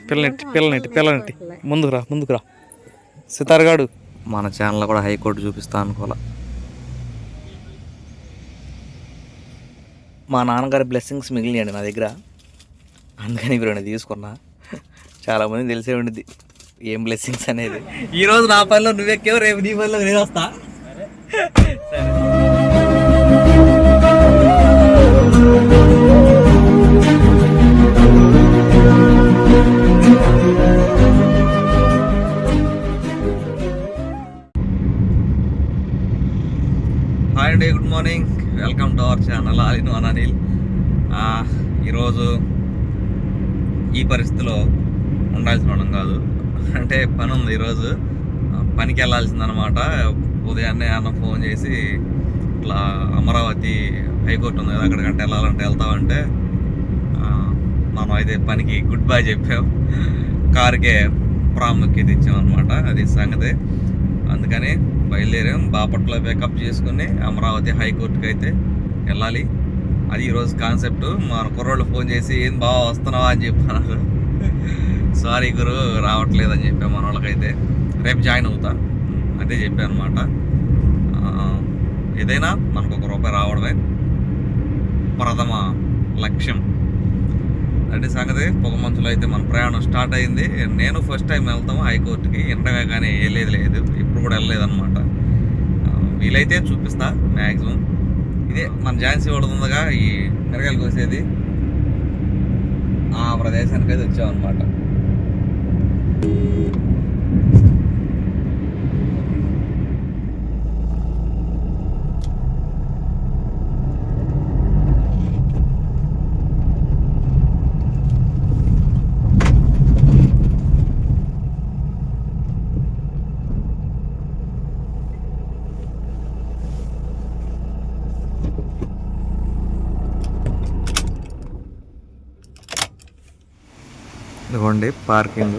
పిల్లనెట్టి ముందుకు రా సితార్గాడు. మన ఛానల్లో కూడా హైకోర్టు చూపిస్తా అనుకోలే. మా నాన్నగారి బ్లెస్సింగ్స్ మిగిలినాయండి నా దగ్గర, అందుకని ఇప్పుడు తీసుకున్నా. చాలామంది తెలిసే ఉండిద్ది ఏం బ్లెస్సింగ్స్ అనేది. ఈరోజు నా పనిలో నువ్వెక్కేవు, రేపు నీ పనిలో నేను వస్తా. హాయ్ అండి, good morning, welcome to our channel all in one Anil. ఈరోజు ఈ పరిస్థితిలో ఉండాల్సిన మనం కాదు, అంటే పని ఉంది. ఈరోజు పనికి వెళ్ళాల్సిందనమాట. ఉదయాన్నే అన్న ఫోన్ చేసి ఇట్లా అమరావతి హైకోర్టు ఉంది కదా, అక్కడికంటే వెళ్ళాలంటే వెళ్తామంటే మనం అయితే పనికి గుడ్ బై చెప్పాం. కారుకే ప్రాముఖ్యత ఇచ్చామన్నమాట, అది సంగతి. అందుకని బయలుదేరాం. బాపట్ల పికప్ చేసుకుని అమరావతి హైకోర్టుకి అయితే వెళ్ళాలి. అది ఈరోజు కాన్సెప్ట్. మన కుర్రోళ్ళు ఫోన్ చేసి ఏం బాగా వస్తున్నావా అని చెప్పాను. సారీ గురు రావట్లేదని చెప్పాను మన వాళ్ళకైతే. రేపు జాయిన్ అవుతా అదే చెప్పాను అనమాట. ఏదైనా మనకు ₹1 రావడమే ప్రథమ లక్ష్యం. అంటే సంగతి. పొగమంచులో అయితే మన ప్రయాణం స్టార్ట్ అయింది. నేను ఫస్ట్ టైం వెళ్తాము హైకోర్టుకి, ఇంటర్వ్యూ కానీ లేదు, ఇప్పుడు కూడా వెళ్ళలేదన్నమాట. వీలైతే చూపిస్తా మ్యాక్సిమం. ఇదే మన ఝాన్సీ వాడు ఉందిగా ఈ మిరగాయలు కోసేది, ఆ ప్రదేశానికి అయితే వచ్చామన్నమాట. ఇదిగోండి పార్కింగ్.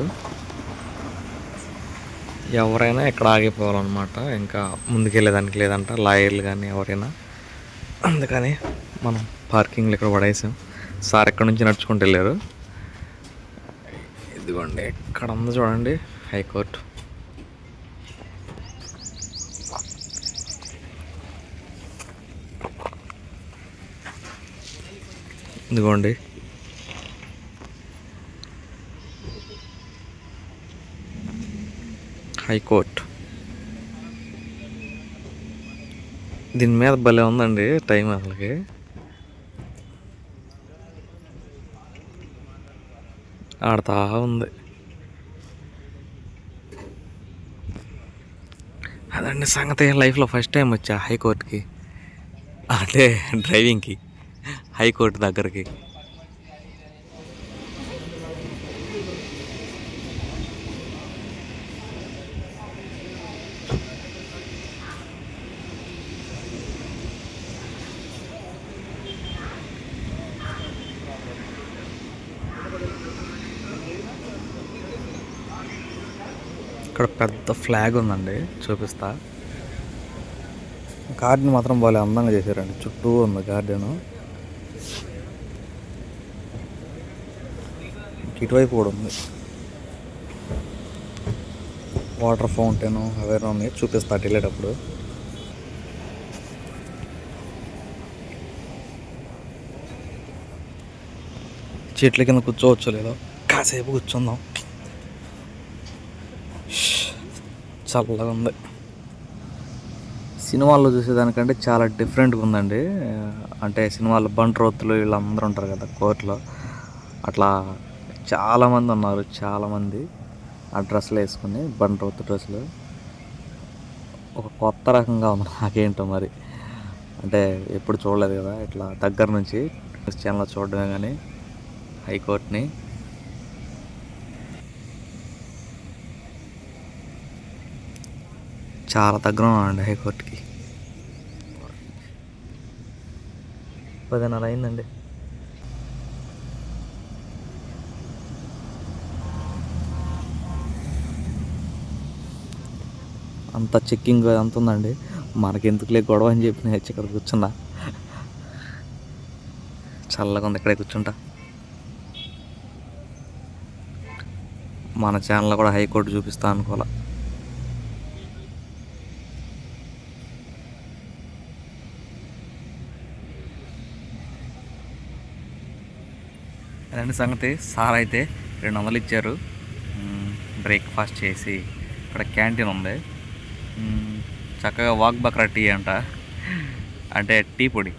ఎవరైనా ఇక్కడ ఆగిపోవాలన్నమాట, ఇంకా ముందుకెళ్ళేదానికి లేదంట లాయర్లు కానీ ఎవరైనా. అందుకని మనం పార్కింగ్లో ఇక్కడ పడేసాం. సార్ ఎక్కడి నుంచి నడుచుకుంటూ వెళ్ళారు. ఇదిగోండి ఇక్కడ ఉంది చూడండి హైకోర్టు. ఇదిగోండి హైకోర్టు. దీని మీద భలే ఉందండి టైం అసలుకి. ఆడుతా ఉంది. అదండి సంగతి. లైఫ్లో ఫస్ట్ టైం వచ్చా హైకోర్టుకి, అంటే డ్రైవింగ్కి, హైకోర్టు దగ్గరికి. ఇక్కడ పెద్ద ఫ్లాగ్ ఉందండి, చూపిస్తా. గార్డెన్ మాత్రం బాగా అందంగా చేశారండి, చుట్టూ ఉంది గార్డెను. ఇటువైపు కూడా ఉంది వాటర్ ఫౌంటైన్, అవన్నీ ఉన్నాయి, చూపిస్తా అటు వెళ్ళేటప్పుడు. చెట్ల కింద కూర్చోవచ్చు లేదో, కాసేపు కూర్చుందాం. చల్లగా ఉంది. సినిమాల్లో చూసేదానికంటే చాలా డిఫరెంట్గా ఉందండి. అంటే సినిమాల్లో బంట్రోతులు వీళ్ళందరూ ఉంటారు కదా కోర్టులో, అట్లా చాలామంది ఉన్నారు. చాలామంది ఆ డ్రెస్సులు వేసుకుని, బంట్రోతు డ్రెస్సులు. ఒక కొత్త రకంగా ఉంది నాకేంటో మరి. అంటే ఎప్పుడు చూడలేదు కదా ఇట్లా దగ్గర నుంచి, న్యూస్ ఛానల్లో చూడడమే కానీ హైకోర్టుని. చాలా దగ్గర ఉన్నానండి హైకోర్టుకి. 10:30 అయిందండి. అంత చెక్కింగ్ అంత ఉందండి. మనకెందుకులే గొడవ అని చెప్పి నేను ఇక్కడ కూర్చున్నా. చల్లగా ఉంది, ఇక్కడే కూర్చుంటా. మన ఛానల్లో కూడా హైకోర్టు చూపిస్తా అనుకోవాలా. అదండి సంగతి. సార్ అయితే 200 ఇచ్చారు బ్రేక్ఫాస్ట్ చేసి. ఇక్కడ క్యాంటీన్ ఉంది, చక్కగా వాక్ బక్రా టీ అంట, అంటే టీ పొడి.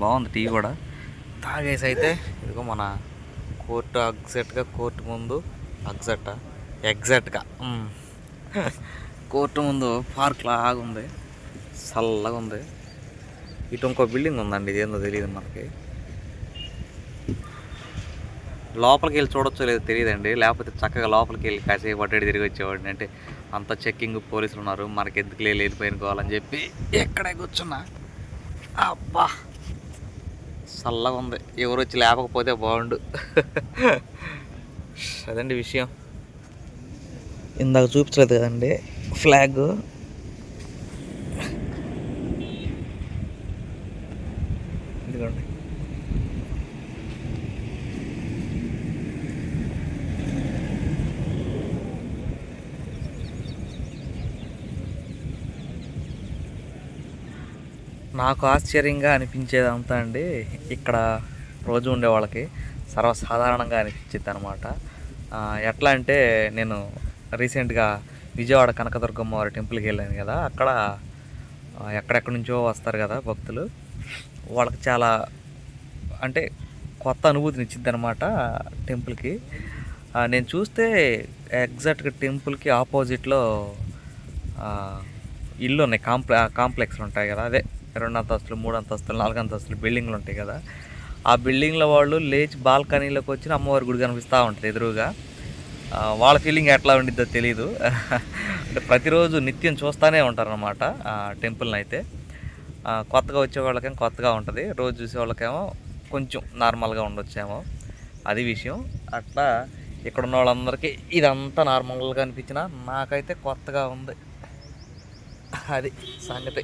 బాగుంది టీ కూడా. తాగేసి అయితే ఇదిగో మన కోర్టు కోర్టు ముందు ఎగ్జాక్ట్గా కోర్టు ముందు పార్క్ లాగా ఉంది, చల్లగా ఉంది. ఇటు ఇంకో బిల్డింగ్ ఉందండి, ఇదేందో తెలియదు మనకి. లోపలికి వెళ్ళి చూడొచ్చో లేదో తెలియదండి, లేకపోతే చక్కగా లోపలికి వెళ్ళి కాసేపు అడ్డడి తిరిగి వచ్చేవాడిని. అంటే అంత చెక్కింగ్ పోలీసులు ఉన్నారు, మనకి ఎందుకు వెళ్ళిపోయినుకోవాలని చెప్పి ఎక్కడే కూర్చున్నా. అబ్బా చల్లగా ఉంది, ఎవరు వచ్చి లేపకపోతే బాగుండు. అదండి విషయం. ఇందాక చూపించలేదు కదండి ఫ్లాగ్, ఇదిగోండి. నాకు ఆశ్చర్యంగా అనిపించేదంతా అండి, ఇక్కడ రోజు ఉండే వాళ్ళకి సర్వసాధారణంగా అనిపించింది అనమాట. ఎట్లా అంటే, నేను రీసెంట్గా విజయవాడ కనకదుర్గమ్మ వారి టెంపుల్కి వెళ్ళాను కదా, అక్కడ ఎక్కడెక్కడి నుంచో వస్తారు కదా భక్తులు, వాళ్ళకి చాలా అంటే కొత్త అనుభూతిని ఇచ్చింది అనమాట టెంపుల్కి. నేను చూస్తే ఎగ్జాక్ట్గా టెంపుల్కి ఆపోజిట్లో ఇల్లు ఉన్నాయి, కాంప్లెక్స్లు ఉంటాయి కదా, అదే 2 అంతస్తులు 3 అంతస్తులు 4 అంతస్తులు బిల్డింగ్లు ఉంటాయి కదా, ఆ బిల్డింగ్ల వాళ్ళు లేచి బాల్కనీలోకి వచ్చిన అమ్మవారి గుడి కనిపిస్తూ ఉంటుంది ఎదురుగా. వాళ్ళ ఫీలింగ్ ఎట్లా ఉండిద్దో తెలీదు. అంటే ప్రతిరోజు నిత్యం చూస్తూనే ఉంటారనమాట టెంపుల్ని అయితే. కొత్తగా వచ్చే వాళ్ళకేమో కొత్తగా ఉంటుంది, రోజు చూసే వాళ్ళకేమో కొంచెం నార్మల్గా ఉండొచ్చేమో, అది విషయం. అట్లా ఇక్కడ ఉన్న వాళ్ళందరికీ ఇదంతా నార్మల్గా అనిపించినా నాకైతే కొత్తగా ఉంది, అది సంగతి.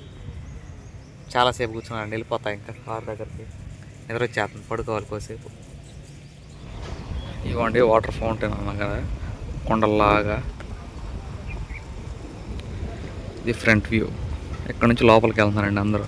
చాలాసేపు కూర్చున్నాను, వెళ్ళిపోతా ఇంకా కార్ దగ్గరికి, నిద్ర వచ్చేస్తుంది, పడుకోవాలి కోసేపు. ఇవ్వండి వాటర్ ఫౌంటైన్ అన్నాం కదా, కొండల్లాగా. ఇది ఫ్రంట్ వ్యూ. ఇక్కడ నుంచి లోపలికి వెళ్తున్నారండి అందరూ.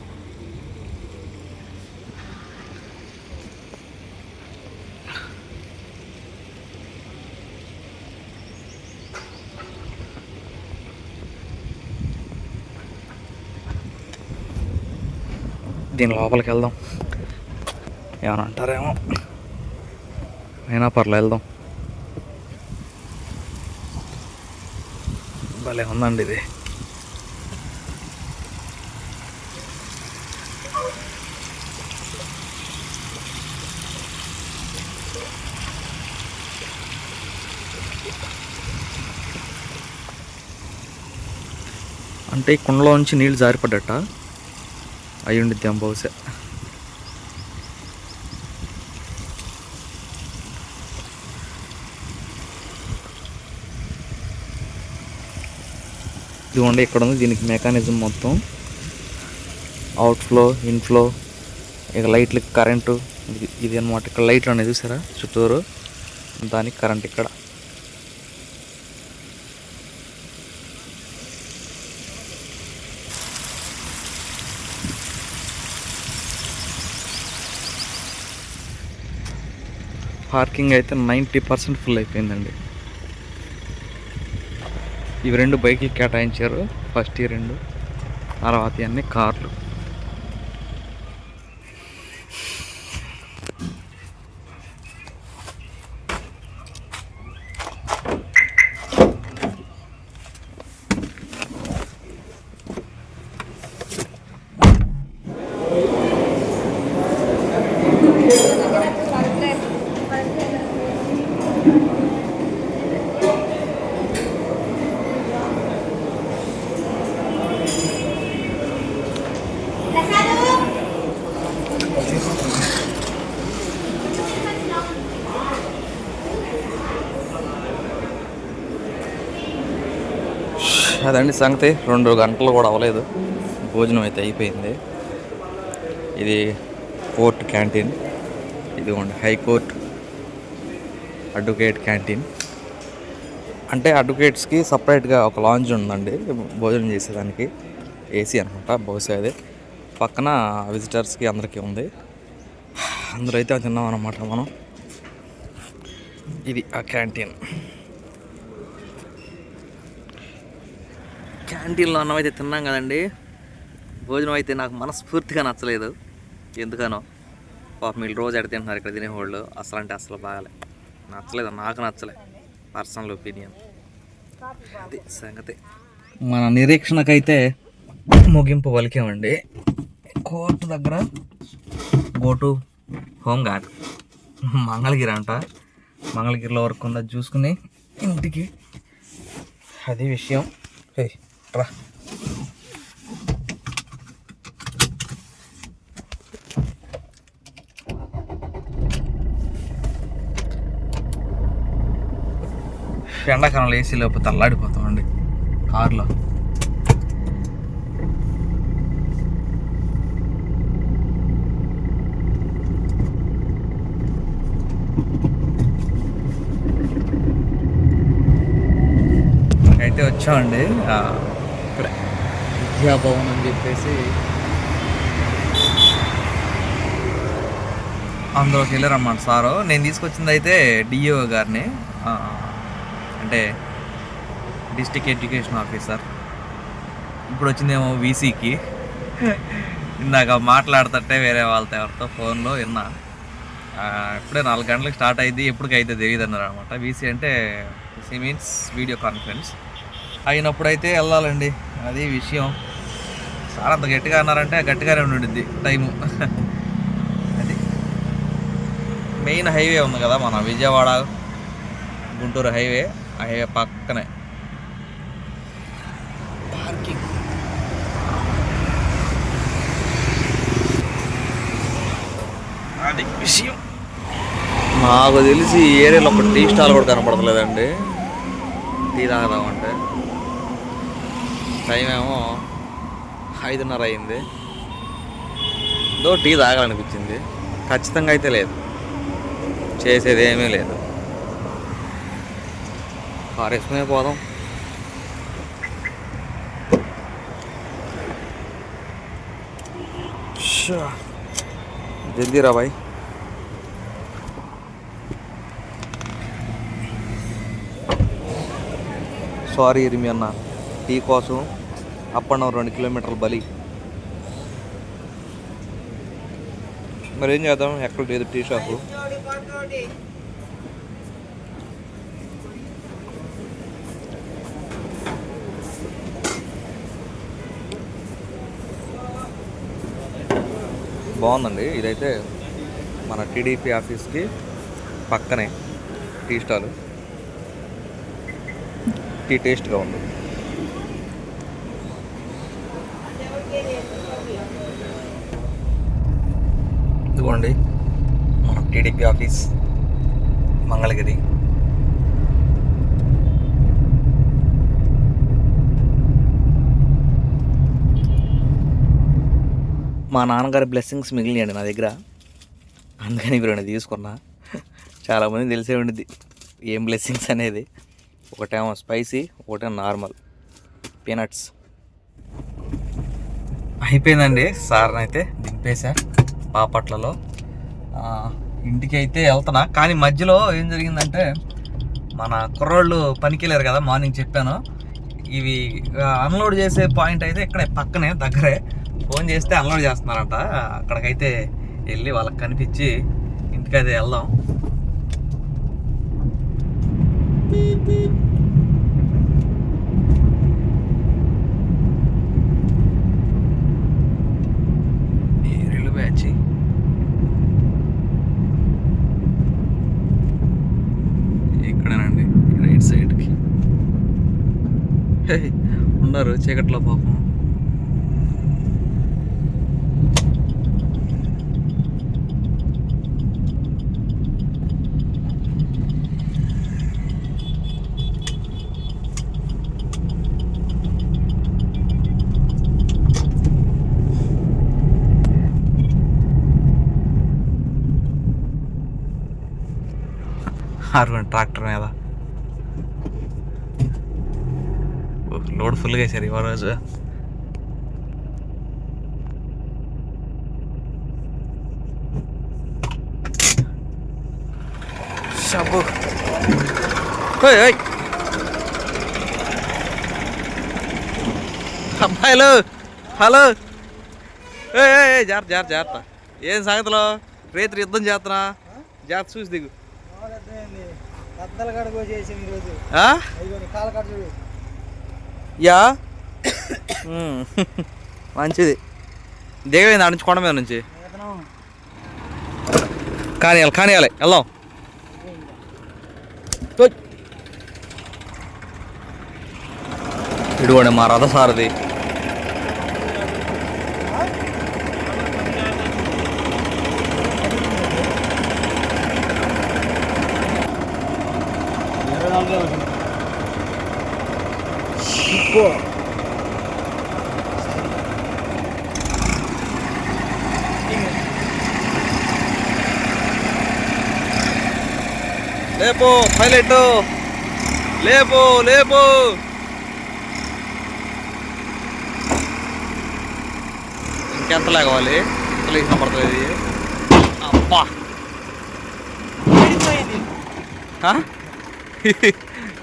దీని లోపలికి వెళ్దాం, ఏమైనా అంటారేమో, అయినా పర్లే వెళ్దాం. భలే ఉందండి ఇది. అంటే ఈ కుండలో నుంచి నీళ్ళు జారిపడ్డట అయి ఉండిద్దాం బహుశా. ఇదిగోండి ఇక్కడ ఉంది దీనికి మెకానిజం మొత్తం, అవుట్ఫ్లో ఇన్ఫ్లో, ఇక లైట్లకి కరెంటు ఇది అనమాట. ఇక్కడ లైట్లు అనేది చూసారా చుట్టూరు, దానికి కరెంట్ ఇక్కడ. పార్కింగ్ అయితే 90% ఫుల్ అయిపోయిందండి. ఇవి 2 బైకులు కేటాయించారు, ఫస్ట్ ఈ 2, తర్వాత అన్నీ కార్లు. అదండి సంగతి. 2 గంటలు కూడా అవ్వలేదు, భోజనం అయితే అయిపోయింది. ఇది కోర్టు క్యాంటీన్, ఇదిగోండి హైకోర్టు అడ్వకేట్ క్యాంటీన్. అంటే అడ్వకేట్స్కి సపరేట్గా ఒక లాంజ్ ఉందండి భోజనం చేసేదానికి. ఏసీ అనమాట బహుశా అదే. పక్కన విజిటర్స్కి అందరికీ ఉంది. అందరూ అయితే తిన్నాం అనమాట మనం. ఇది ఆ క్యాంటీన్. క్యాంటీన్లో అన్నం అయితే తిన్నాం కదండి. భోజనం అయితే నాకు మనస్ఫూర్తిగా నచ్చలేదు, ఎందుకనో. పాపం వీళ్ళు రోజు ఎడ తింటున్నారు ఇక్కడ తినేవాళ్ళు. అసలు అంటే అసలు బాగాలే, నచ్చలేదు, నాకు నచ్చలే. పర్సనల్ ఒపీనియన్, అది సంగతి. మన నిరీక్షణకైతే ముగింపు పలికామండి. కోర్టు దగ్గర గోటు హోమ్ గార్డ్ మంగళగిరి అంట. మంగళగిరిలో వర్క్ ఉన్నది చూసుకుని ఇంటికి, అది విషయం. రా ఎండాకాలంలో ఏసీ లేకపోతే అల్లాడిపోతామండి కారులో. అయితే వచ్చామండి ఇక్కడ విద్యాభవన్ అని చెప్పేసి అందులోకి వెళ్ళారన్నమాట సారు. నేను తీసుకొచ్చింది అయితే డిఓ గారిని, అంటే డిస్ట్రిక్ట్ ఎడ్యుకేషన్ ఆఫీసర్. ఇప్పుడు వచ్చిందేమో వీసీకి. ఇందాక మాట్లాడుతుంటే వేరే వాళ్ళతో ఎవరితో ఫోన్లో విన్నా. ఇప్పుడే 4 గంటలకు స్టార్ట్ అయింది, ఎప్పటికైతే తెలియదు అన్నారు అనమాట. వీసీ అంటే వీసీ మీన్స్ వీడియో కాన్ఫరెన్స్. అయినప్పుడైతే వెళ్ళాలండి, అది విషయం. సార్ అంత గట్టిగా అన్నారంటే గట్టిగానే ఉండిద్ది టైము. అది మెయిన్ హైవే ఉంది కదా మన విజయవాడ గుంటూరు హైవే. ఆ హైవే పక్కనే పార్కింగ్. అది విషయం. నాకు తెలిసి ఈ ఏరియాలో ఒక టీ స్టాల్ కూడా కనపడతలేదండి టీ తాగదామంటే. టైం ఏమో 5:30 అయింది. టీ తాగాలనిపించింది, ఖచ్చితంగా అయితే లేదు, చేసేది ఏమీ లేదు. కారు వేసుకునే పోదాం. జల్దీ రా బాయ్. సారీ ఇరిమి అన్న, టీ కోసం అప్ అండ్ డౌన్ 2 కిలోమీటర్ల బలి. మరి ఏం చేద్దాం, ఎక్కడ లేదు టీ షాపు. బాగుందండి ఇదైతే. మన టీడీపీ ఆఫీస్కి పక్కనే టీ స్టాల్. టీ టేస్ట్గా ఉంది. ఇదిగోండి మన టీడీపీ ఆఫీస్ మంగళగిరి. మా నాన్నగారి బ్లెస్సింగ్స్ మిగిలినాయండి నా దగ్గర, అందుకని ఇప్పుడు తీసుకున్నా. చాలామంది తెలిసే ఉండిద్ది ఏం బ్లెస్సింగ్స్ అనేది. ఒకటేమో స్పైసీ, ఒకటేమో నార్మల్ పీనట్స్. అయిపోయిందండి, సార్ని అయితే దింపేసా బాపట్లలో. ఇంటికి అయితే వెళ్తున్నా. కానీ మధ్యలో ఏం జరిగిందంటే, మన కుర్రోళ్ళు పనికి వెళ్ళారు కదా, మార్నింగ్ చెప్పాను. ఇవి అన్లోడ్ చేసే పాయింట్ అయితే ఇక్కడే పక్కనే దగ్గరే. ఫోన్ చేస్తే అన్లోడ్ చేస్తున్నారంట. అక్కడికైతే వెళ్ళి వాళ్ళకి కనిపించి ఇంటికైతే వెళ్దాం. రైలు బ్యాచ్ ఇక్కడేనండి, రైట్ సైడ్కి ఉన్నారు చీకట్లో పాపం. ట్రాక్టర్ మీద లోడ్ ఫుల్గా వేసారు ఇవాళ రోజు. షబ్బు అమ్మాయిలు హలో జాగ్రత్త ఏం సంగతిలో రేత్రి యుద్ధం చేస్తున్నా జాగ్రత్త చూసి దిగు. యా మంచిది దిగైంది ఆడ నుంచి కొండ మీద నుంచి కానియాలి వెళ్దాం. ఇడుకోండి మా రథసారథి. లేపో పైలట్ లేపో ఇంకెంత లేవాలి ఇంత పడుతుంది. అబ్బా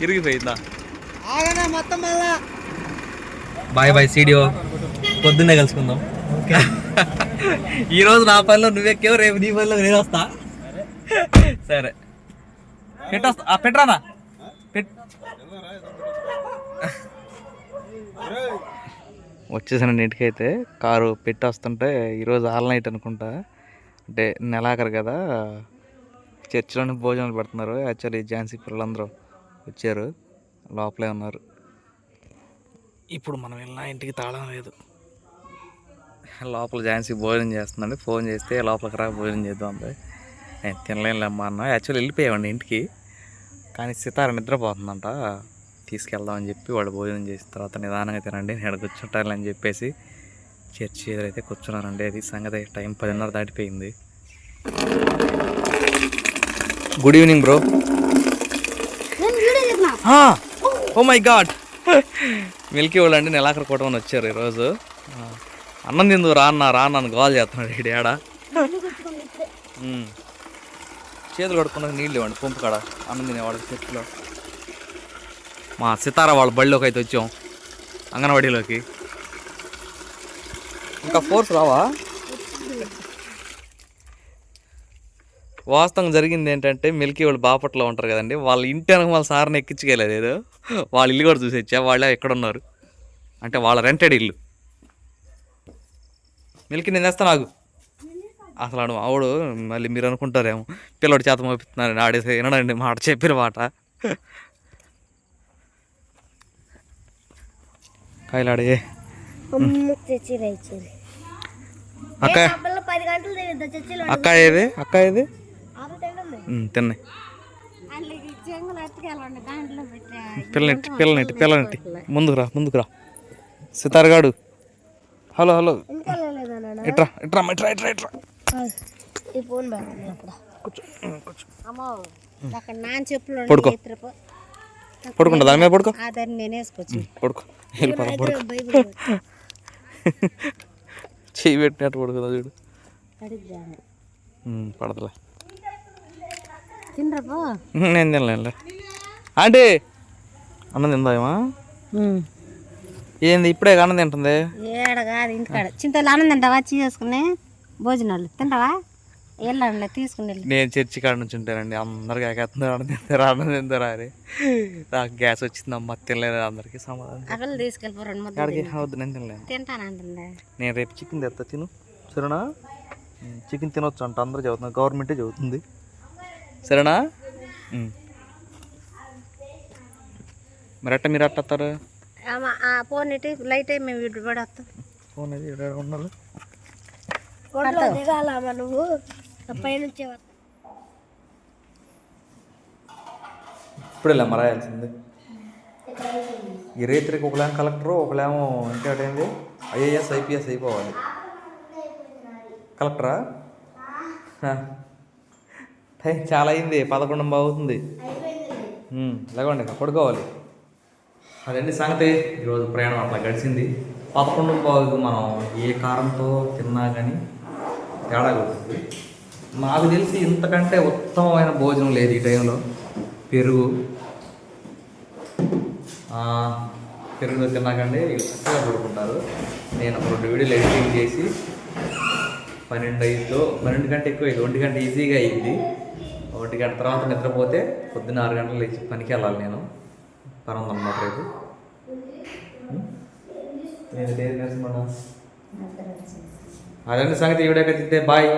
ఇరిగిపోయిందా? బాయ్ సీడియో పొద్దున్నే కలుసుకుందాం. ఈరోజు నా పనిలో నువ్వెక్కేవు, రేపు నీ పనిలో నేను వస్తా. సరే పెట్టరానా వచ్చేసాను ఇంటికైతే. కారు పెట్టి వస్తుంటే ఈరోజు ఆల్ నైట్ అనుకుంటా, అంటే నెలాఖరు కదా, చర్చిలోనే భోజనాలు పెడుతున్నారు. యాక్చువల్లీ ఝాన్సీ పిల్లలందరూ వచ్చారు, లోపలే ఉన్నారు. ఇప్పుడు మనం వెళ్ళినా ఇంటికి తాళం లేదు. లోపల ఝాన్సీ భోజనం చేస్తుందండి. ఫోన్ చేస్తే లోపలికి రా భోజనం చేద్దాం అంది. నేను తినలేనులేమ్మా అన్న. యాక్చువల్లీ వెళ్ళిపోయామండి ఇంటికి, కానీ సితార నిద్రపోతుందంట, తీసుకెళ్దామని చెప్పి వాళ్ళు భోజనం చేసిన తర్వాత నిదానంగా తినండి నేను కూర్చుంటానని చెప్పేసి చర్చి ఎదురైతే కూర్చున్నానండి. అది సంగతి. టైం 10:30 దాటిపోయింది. Good evening bro. Oh my god, మిల్కీ వాళ్ళు అండి నెలాఖరు కొట్టమని వచ్చారు ఈరోజు. అన్నం తిందు రాన్నాను కాల్ చేస్తున్నాడు ఇటు ఏడా. చేతులు కడుక్కున్నాక నీళ్ళు ఇవ్వండి పంపు కాడ అన్నం తినేవాడు చర్చిలో. మా సితారా వాళ్ళ బడిలోకి అయితే వచ్చాం, అంగన్వాడీలోకి. ఇంకా ఫోర్స్ రావా? వాస్తవం జరిగింది ఏంటంటే, మిల్కీ వాళ్ళు బాపట్లో ఉంటారు కదండి, వాళ్ళ ఇంటి వెనక వాళ్ళ సార్ని ఎక్కించుకెళ్ళలేదు ఏదో. వాళ్ళ ఇల్లు కూడా చూసి వచ్చా, వాళ్ళే ఎక్కడున్నారు అంటే వాళ్ళ రెంటెడ్ ఇల్లు. మిల్కీ నేను తెస్తా నాకు. అసలు ఆడు ఆవిడు మళ్ళీ మీరు అనుకుంటారేమో పిల్లడి చేత మోపిస్తున్నారని. ఆడేసి వినడండి మాట, చెప్పిన మాట. కాయలాడే అక్క ఏది తిన్నాయి. పిల్లనెట్టి ముందుకు రా సితారగాడు. హలో ఇట్రా పడుకుంటా దాని మీద పడుకో చెయ్యి పెట్టినట్టు పడుకుందా చూడు. పడతలే నేను తినలే. అంటే అన్నం తిందామా? ఏంది ఇప్పుడే అన్నం తింటుంది? ఇంటికాడ చింతలు అన్నం తింటావా? చేసుకుని భోజనాలు తింటావా? వెళ్ళండి తీసుకుని. నేను చర్చి కాడ నుంచి ఉంటానండి, అందరికి అన్నం తింటారా అని. నాకు గ్యాస్ వచ్చింది అమ్మ, తినలేదు అందరికి. సమాధానం తీసుకెళ్ళిపోరు. నేను తినలేదు. తింటానంటుండే. నేను రేపు చికెన్ తెస్తా, తిను సరేనా? చికెన్ తినొచ్చు అంట అందరూ చదువుతున్నారు, గవర్నమెంటే చదువుతుంది సరేనా? మరి మీరు అట్టేస్తారు ఫోన్ లైట్ మేము వీడు పడేస్తాం. ఫోన్ అది ఉండాలి. నువ్వు పైనుంచి ఇప్పుడు ఇలా మరాయాల్సింది. ఈ రేత్రికి ఒకలేమో కలెక్టరు, ఒకలేమో ఇంకేంటి ఐఏఎస్ ఐపీఎస్ అయిపోవాలి. కలెక్టరా? టైం చాలా అయింది, 11 అవుతుంది. లేకండి పడుకోవాలి. అదండి సంగతి. ఈరోజు ప్రయాణం అట్లా గడిచింది. 11:15 మనం ఏ కారంతో తిన్నా కానీ తేడా కొడుతుంది. నాకు తెలిసి ఇంతకంటే ఉత్తమమైన భోజనం లేదు ఈ టైంలో. పెరుగు తిన్నాకండి వీళ్ళు చక్కగా పడుకుంటారు. నేను ఒక 2 వీడియోలు ఎడిటింగ్ చేసి 12 కంటే ఎక్కువ అయింది. 1 గంట ఈజీగా అయింది. 1 గంట తర్వాత నిద్రపోతే పొద్దున్న 6 గంటలు లేచి పనికి వెళ్ళాలి. నేను పని ఉందన్నమాట రేపు. నేను లేదు నేర్చుకున్నా. అదండి సంగతి. ఈ వీడియోకి అయితే బాయ్.